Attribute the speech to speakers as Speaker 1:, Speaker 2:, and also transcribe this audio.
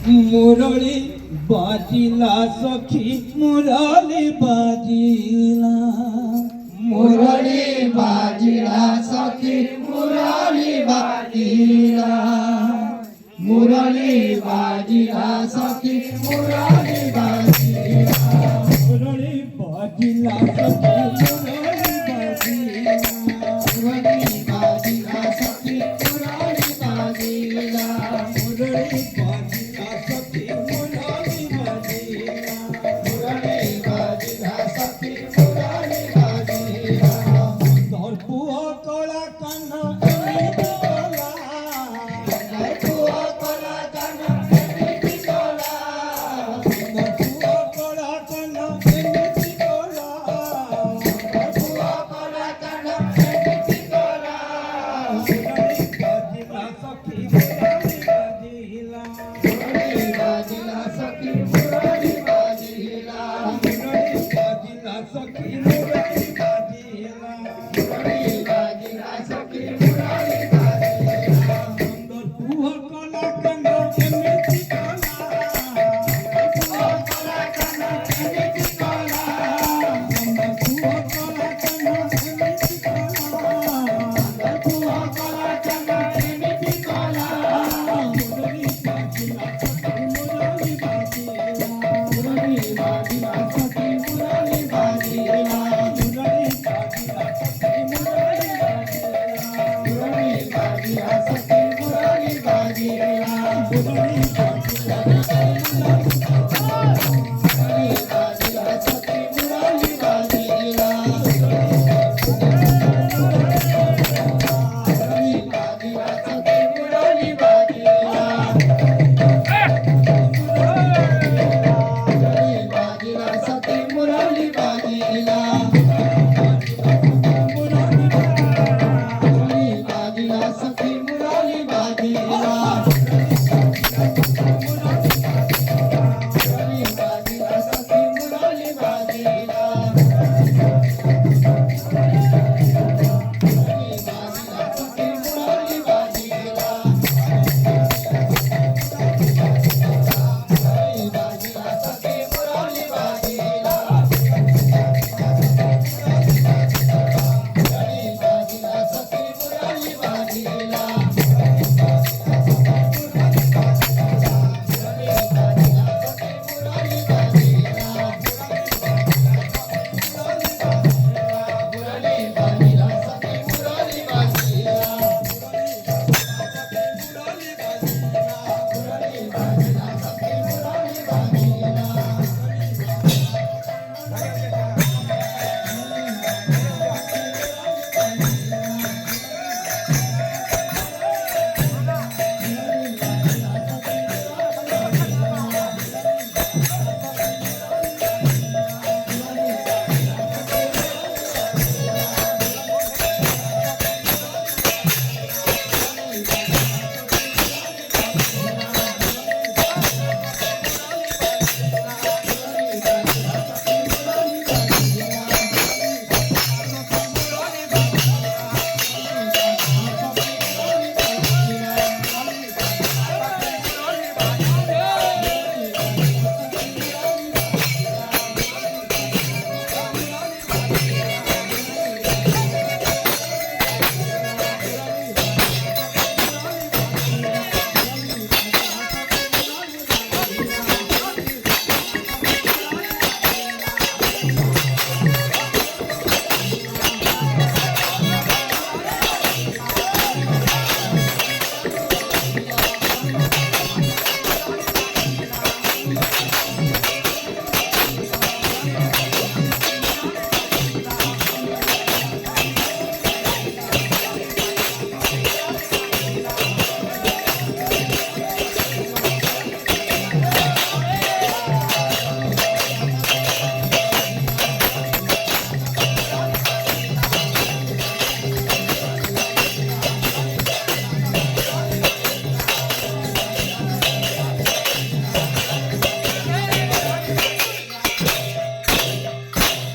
Speaker 1: मुरली बाजिला सखी मुरली बाजिला
Speaker 2: मुरली बाजिला सखी मुरली बाजिला मुरली बाजिला सखी मुरली बाजिला
Speaker 1: मुरली बाजिला सखी मुरली बाजिला
Speaker 2: मुरली बाजिला सखी मुरली बाजिला
Speaker 1: मुरली बाजिला सखी मुरली बाजिला
Speaker 2: मुरली बाजिला सखी मुरली बाजिला
Speaker 1: तोर पुआ कला कान्हा एमिति कला
Speaker 2: पुआ कला कान्हा एमिति कला
Speaker 1: तोर पुआ कला कान्हा एमिति कला
Speaker 2: पुआ कला कान्हा एमिति कला
Speaker 1: मुरली बाजिला सखी मुरली बाजिला
Speaker 2: मुरली बाजिला सखी मुरली बाजिला
Speaker 1: मुरली बाजिला सखी मुरली बाजिला
Speaker 2: मुरली बाजिला सखी मुरली बाजिला
Speaker 1: तोर पुआ कला कान्हा एमिति कला
Speaker 2: पुआ कला कान्हा एमिति कला
Speaker 1: पुआ कला कान्हा एमिति कला
Speaker 2: पुआ कला कान्हा एमिति कला
Speaker 1: मुरली बाजिला सखी मुरली बाजिला
Speaker 2: मुरली बाजिला सखी मुरली बाजिला
Speaker 1: मुरली बाजिला सखी मुरली बाजिला
Speaker 2: मुरली बाजिला सखी मुरली बाजिला
Speaker 1: मुरली